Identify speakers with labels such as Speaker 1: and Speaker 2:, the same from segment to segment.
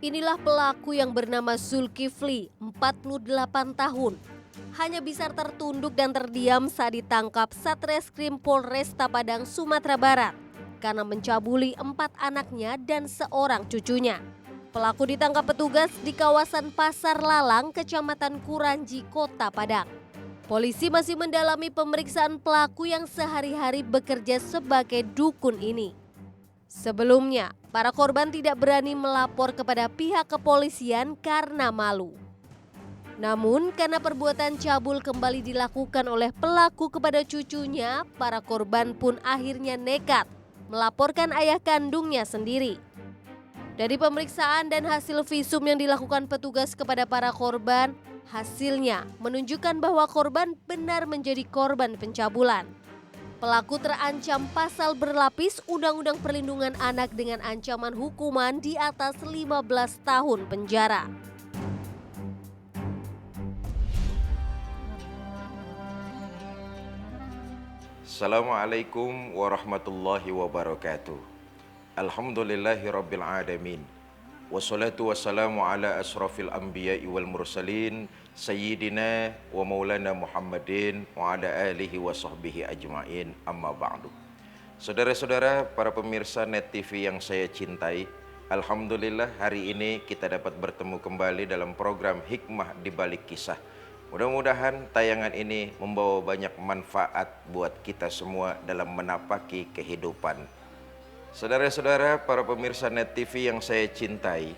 Speaker 1: Inilah pelaku yang bernama Zulkifli, 48 tahun. Hanya bisa tertunduk dan terdiam saat ditangkap Satreskrim Polresta Padang, Sumatera Barat karena mencabuli 4 anaknya dan seorang cucunya. Pelaku ditangkap petugas di kawasan Pasar Lalang, Kecamatan Kuranji, Kota Padang. Polisi masih mendalami pemeriksaan pelaku yang sehari-hari bekerja sebagai dukun ini. Sebelumnya, para korban tidak berani melapor kepada pihak kepolisian karena malu. Namun, karena perbuatan cabul kembali dilakukan oleh pelaku kepada cucunya, para korban pun akhirnya nekat melaporkan ayah kandungnya sendiri. Dari pemeriksaan dan hasil visum yang dilakukan petugas kepada para korban, hasilnya menunjukkan bahwa korban benar menjadi korban pencabulan. Pelaku terancam pasal berlapis Undang-Undang Perlindungan Anak dengan ancaman hukuman di atas 15 tahun penjara.
Speaker 2: Assalamualaikum warahmatullahi wabarakatuh. Alhamdulillahi rabbil alamin. Wassalatu wassalamu ala asrafil anbiya'i wal mursalin Sayyidina wa maulana Muhammadin wa ala alihi wa sahbihi ajma'in, amma ba'du. Saudara-saudara, para pemirsa Net TV yang saya cintai, alhamdulillah hari ini kita dapat bertemu kembali dalam program Hikmah di Balik Kisah. Mudah-mudahan tayangan ini membawa banyak manfaat buat kita semua dalam menapaki kehidupan. Saudara-saudara, para pemirsa Net TV yang saya cintai,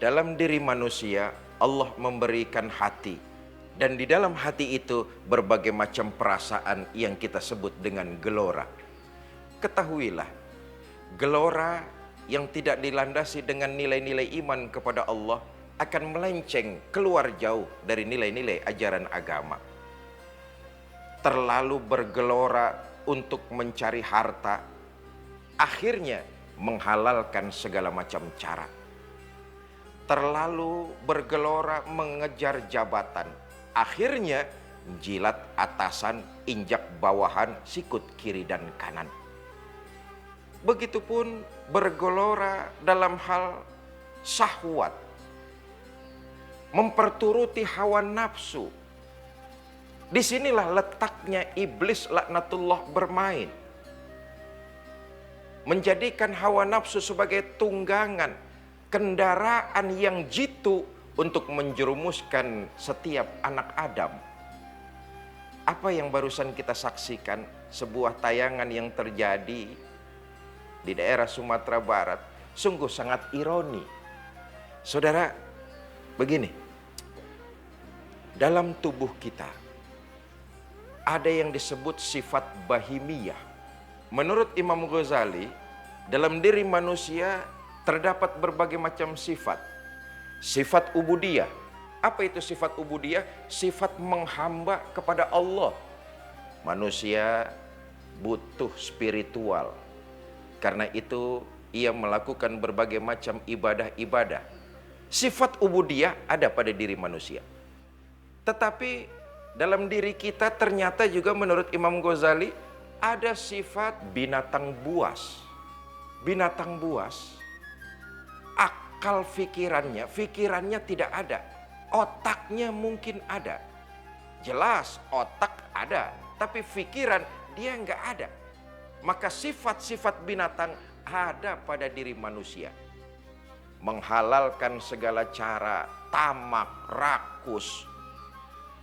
Speaker 2: dalam diri manusia Allah memberikan hati, dan di dalam hati itu berbagai macam perasaan yang kita sebut dengan gelora. Ketahuilah, gelora yang tidak dilandasi dengan nilai-nilai iman kepada Allah akan melenceng keluar jauh dari nilai-nilai ajaran agama. Terlalu bergelora untuk mencari harta, akhirnya menghalalkan segala macam cara. Terlalu bergelora mengejar jabatan, akhirnya jilat atasan, injak bawahan, sikut kiri dan kanan. Begitupun bergelora dalam hal syahwat, memperturuti hawa nafsu. Disinilah letaknya iblis laknatullah bermain. Menjadikan hawa nafsu sebagai tunggangan, kendaraan yang jitu untuk menjerumuskan setiap anak Adam. Apa yang barusan kita saksikan, sebuah tayangan yang terjadi di daerah Sumatera Barat, sungguh sangat ironi. Saudara, begini, dalam tubuh kita ada yang disebut sifat bahimiyah. Menurut Imam Ghazali, dalam diri manusia terdapat berbagai macam sifat. Sifat ubudiyah. Apa itu sifat ubudiyah? Sifat menghamba kepada Allah. Manusia butuh spiritual. Karena itu ia melakukan berbagai macam ibadah-ibadah. Sifat ubudiyah ada pada diri manusia. Tetapi dalam diri kita ternyata juga menurut Imam Ghazali ada sifat binatang buas. Binatang buas, akal fikirannya tidak ada. Otaknya mungkin ada. Jelas otak ada, tapi pikiran dia nggak ada. Maka sifat-sifat binatang ada pada diri manusia. Menghalalkan segala cara, tamak, rakus.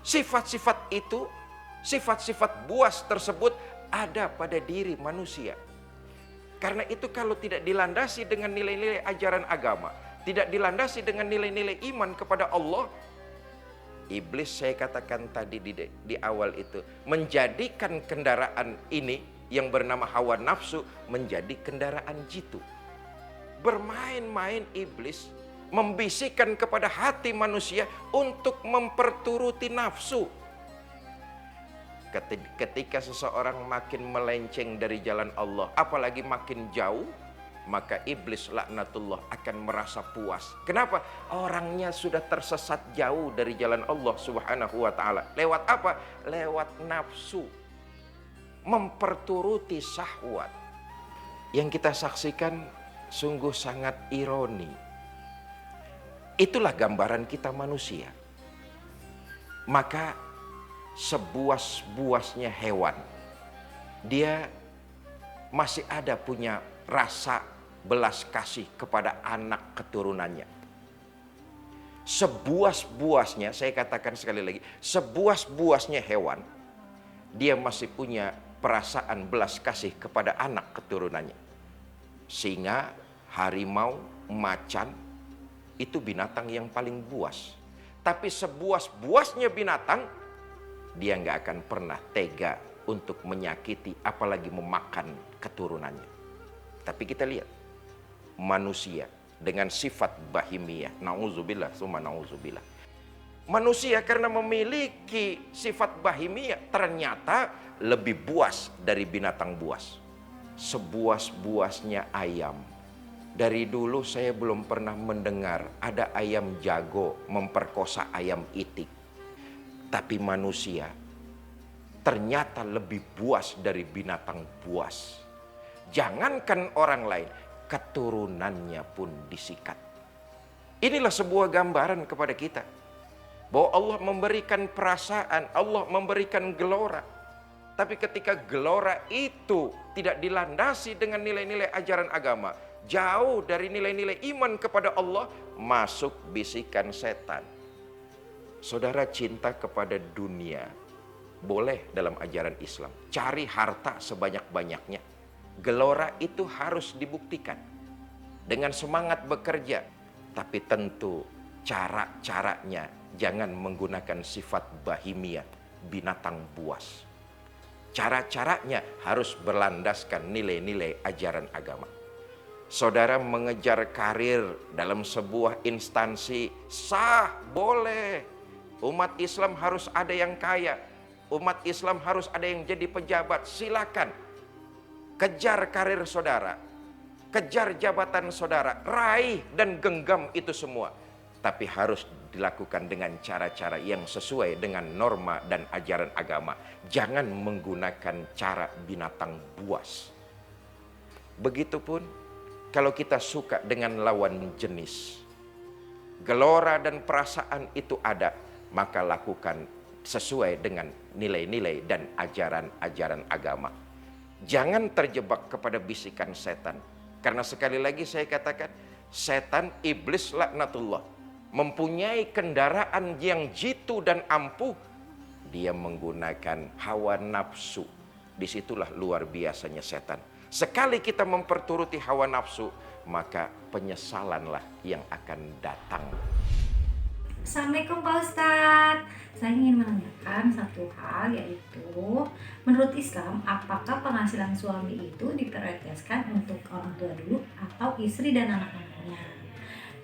Speaker 2: Sifat-sifat itu, sifat-sifat buas tersebut ada pada diri manusia. Karena itu kalau tidak dilandasi dengan nilai-nilai ajaran agama, tidak dilandasi dengan nilai-nilai iman kepada Allah, iblis saya katakan tadi di awal itu, menjadikan kendaraan ini yang bernama hawa nafsu menjadi kendaraan jitu. Bermain-main iblis membisikkan kepada hati manusia untuk memperturuti nafsu. Ketika seseorang makin melenceng dari jalan Allah, apalagi makin jauh, maka iblis laknatullah akan merasa puas. Kenapa? Orangnya sudah tersesat jauh dari jalan Allah Subhanahu wa ta'ala. Lewat apa? Lewat nafsu. Memperturuti syahwat. Yang kita saksikan sungguh sangat ironi. Itulah gambaran kita manusia. Maka sebuas-buasnya hewan, dia masih ada punya rasa belas kasih kepada anak keturunannya. Sebuas-buasnya, saya katakan sekali lagi, sebuas-buasnya hewan, dia masih punya perasaan belas kasih kepada anak keturunannya. Singa, harimau, macan, itu binatang yang paling buas. Tapi sebuas-buasnya binatang, dia nggak akan pernah tega untuk menyakiti, apalagi memakan keturunannya. Tapi kita lihat, manusia dengan sifat bahimiyah, na'udzubillah, summa na'udzubillah. Manusia karena memiliki sifat bahimiyah, ternyata lebih buas dari binatang buas. Sebuas-buasnya ayam. Dari dulu saya belum pernah mendengar ada ayam jago memperkosa ayam itik. Tapi manusia ternyata lebih buas dari binatang buas. Jangankan orang lain, keturunannya pun disikat. Inilah sebuah gambaran kepada kita bahwa Allah memberikan perasaan, Allah memberikan gelora. Tapi ketika gelora itu tidak dilandasi dengan nilai-nilai ajaran agama, jauh dari nilai-nilai iman kepada Allah, masuk bisikan setan. Saudara, cinta kepada dunia boleh dalam ajaran Islam. Cari harta sebanyak-banyaknya. Gelora itu harus dibuktikan dengan semangat bekerja. Tapi tentu cara-caranya jangan menggunakan sifat bahimiyah, binatang buas. Cara-caranya harus berlandaskan nilai-nilai ajaran agama. Saudara mengejar karir dalam sebuah instansi sah, boleh. Umat Islam harus ada yang kaya, umat Islam harus ada yang jadi pejabat, silakan. Kejar karir saudara, kejar jabatan saudara, raih dan genggam itu semua. Tapi harus dilakukan dengan cara-cara yang sesuai dengan norma dan ajaran agama. Jangan menggunakan cara binatang buas. Begitupun kalau kita suka dengan lawan jenis, gelora dan perasaan itu ada, maka lakukan sesuai dengan nilai-nilai dan ajaran-ajaran agama. Jangan terjebak kepada bisikan setan. Karena sekali lagi saya katakan, setan, iblis laknatullah, mempunyai kendaraan yang jitu dan ampuh. Dia menggunakan hawa nafsu. Disitulah luar biasanya setan. Sekali kita memperturuti hawa nafsu, maka penyesalanlah yang akan datang.
Speaker 3: Assalamualaikum Pak Ustadz. Saya ingin menanyakan satu hal, yaitu menurut Islam, apakah penghasilan suami itu diprioritaskan untuk orang tua dulu atau istri dan anak-anaknya?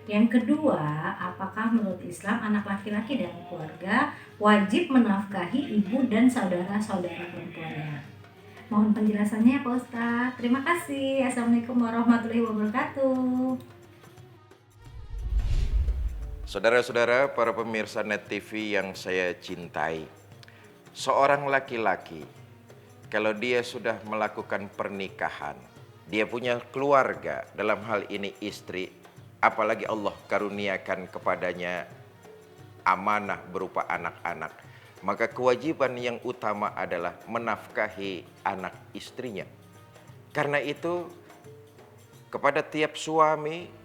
Speaker 3: Yang kedua, apakah menurut Islam anak laki-laki dalam keluarga wajib menafkahi ibu dan saudara-saudara perempuannya? Mohon penjelasannya ya Pak Ustadz. Terima kasih. Assalamualaikum warahmatullahi wabarakatuh.
Speaker 2: Saudara-saudara, para pemirsa Net TV yang saya cintai, seorang laki-laki kalau dia sudah melakukan pernikahan, dia punya keluarga, dalam hal ini istri, apalagi Allah karuniakan kepadanya amanah berupa anak-anak, maka kewajiban yang utama adalah menafkahi anak istrinya. Karena itu, kepada tiap suami,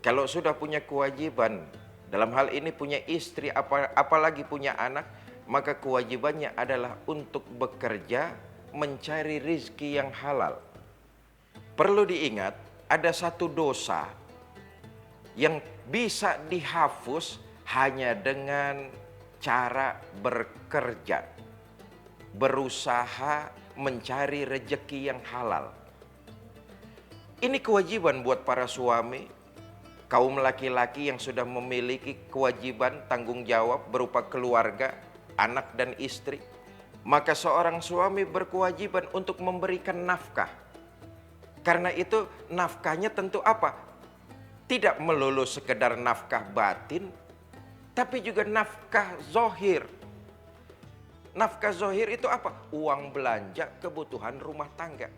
Speaker 2: kalau sudah punya kewajiban, dalam hal ini punya istri, apalagi punya anak, maka kewajibannya adalah untuk bekerja mencari rizki yang halal. Perlu diingat, ada satu dosa yang bisa dihapus hanya dengan cara bekerja, berusaha mencari rezeki yang halal. Ini kewajiban buat para suami, kaum laki-laki yang sudah memiliki kewajiban tanggung jawab berupa keluarga, anak dan istri. Maka seorang suami berkewajiban untuk memberikan nafkah. Karena itu nafkahnya tentu apa? Tidak melulu sekedar nafkah batin, tapi juga nafkah zohir. Nafkah zohir itu apa? Uang belanja kebutuhan rumah tangga.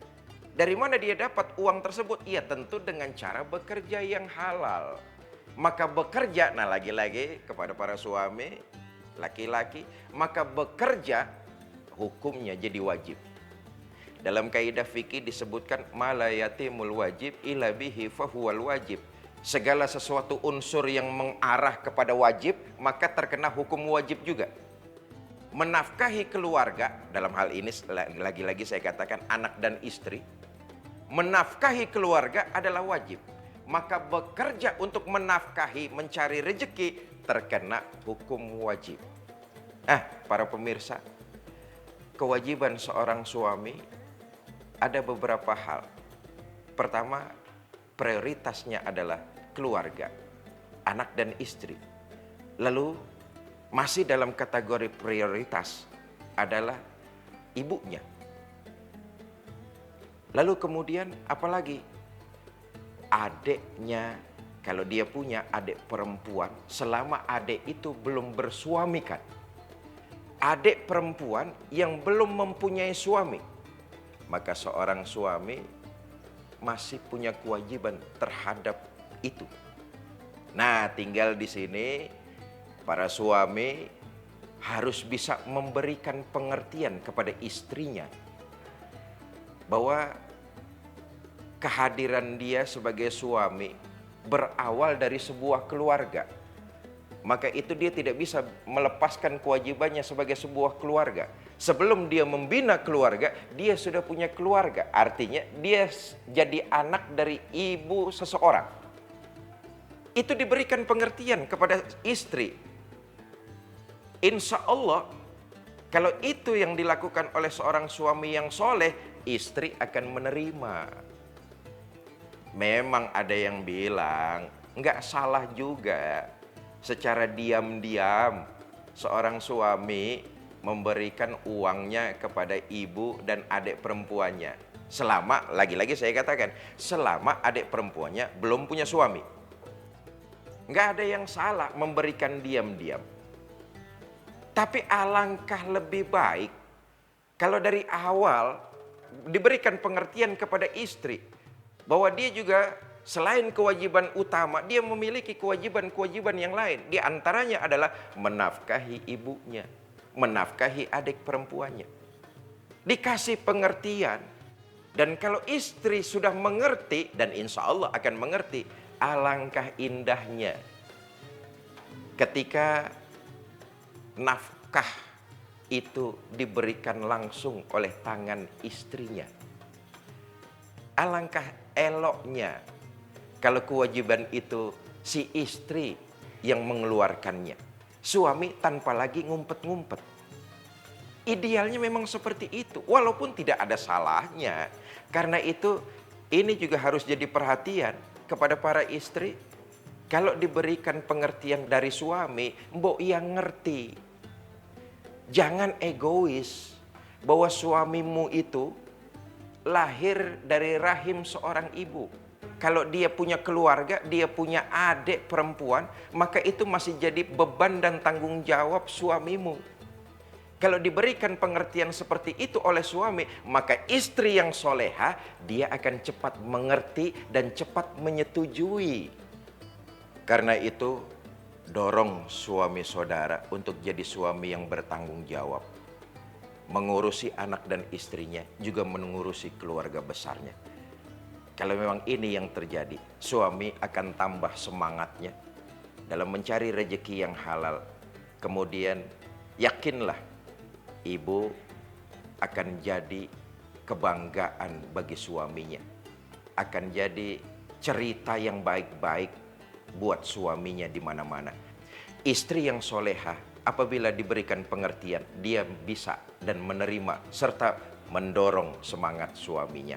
Speaker 2: Dari mana dia dapat uang tersebut? Ya tentu dengan cara bekerja yang halal. maka bekerja, nah lagi-lagi kepada para suami, laki-laki, maka bekerja hukumnya jadi wajib. Dalam kaidah fikih disebutkan mala yatimul wajib illa bihi fahuwal wajib. Segala sesuatu unsur yang mengarah kepada wajib, maka terkena hukum wajib juga. Menafkahi keluarga, dalam hal ini lagi-lagi saya katakan anak dan istri, menafkahi keluarga adalah wajib. Maka bekerja untuk menafkahi, mencari rezeki, terkena hukum wajib. Para pemirsa, kewajiban seorang suami ada beberapa hal. Pertama, prioritasnya adalah keluarga, anak dan istri. Lalu masih dalam kategori prioritas adalah ibunya. Lalu kemudian apalagi? Adiknya, kalau dia punya adik perempuan, selama adik itu belum bersuamikan. Adik perempuan yang belum mempunyai suami, maka seorang suami masih punya kewajiban terhadap itu. Nah, tinggal di sini para suami harus bisa memberikan pengertian kepada istrinya bahwa kehadiran dia sebagai suami berawal dari sebuah keluarga. Maka itu dia tidak bisa melepaskan kewajibannya sebagai sebuah keluarga. Sebelum dia membina keluarga, dia sudah punya keluarga. Artinya dia jadi anak dari ibu seseorang. Itu diberikan pengertian kepada istri. Insya Allah, kalau itu yang dilakukan oleh seorang suami yang soleh, istri akan menerima. Memang ada yang bilang, nggak salah juga. Secara diam-diam, seorang suami memberikan uangnya kepada ibu dan adik perempuannya. Selama, lagi-lagi saya katakan, selama adik perempuannya belum punya suami. Nggak ada yang salah memberikan diam-diam. Tapi alangkah lebih baik kalau dari awal diberikan pengertian kepada istri bahwa dia juga selain kewajiban utama, dia memiliki kewajiban-kewajiban yang lain. Di antaranya adalah menafkahi ibunya, menafkahi adik perempuannya. Dikasih pengertian. Dan kalau istri sudah mengerti, dan insya Allah akan mengerti, alangkah indahnya ketika nafkah itu diberikan langsung oleh tangan istrinya. Alangkah eloknya kalau kewajiban itu si istri yang mengeluarkannya. Suami tanpa lagi ngumpet-ngumpet. Idealnya memang seperti itu. Walaupun tidak ada salahnya. Karena itu ini juga harus jadi perhatian kepada para istri. Kalau diberikan pengertian dari suami, mbok yang ngerti. Jangan egois bahwa suamimu itu lahir dari rahim seorang ibu. Kalau dia punya keluarga, dia punya adik perempuan, maka itu masih jadi beban dan tanggung jawab suamimu. Kalau diberikan pengertian seperti itu oleh suami, maka istri yang soleha, dia akan cepat mengerti dan cepat menyetujui. Karena itu, dorong suami saudara untuk jadi suami yang bertanggung jawab. Mengurusi anak dan istrinya, juga mengurusi keluarga besarnya. Kalau memang ini yang terjadi, suami akan tambah semangatnya dalam mencari rezeki yang halal. Kemudian yakinlah, ibu akan jadi kebanggaan bagi suaminya. Akan jadi cerita yang baik-baik buat suaminya di mana-mana. Istri yang soleha apabila diberikan pengertian, dia bisa dan menerima serta mendorong semangat suaminya.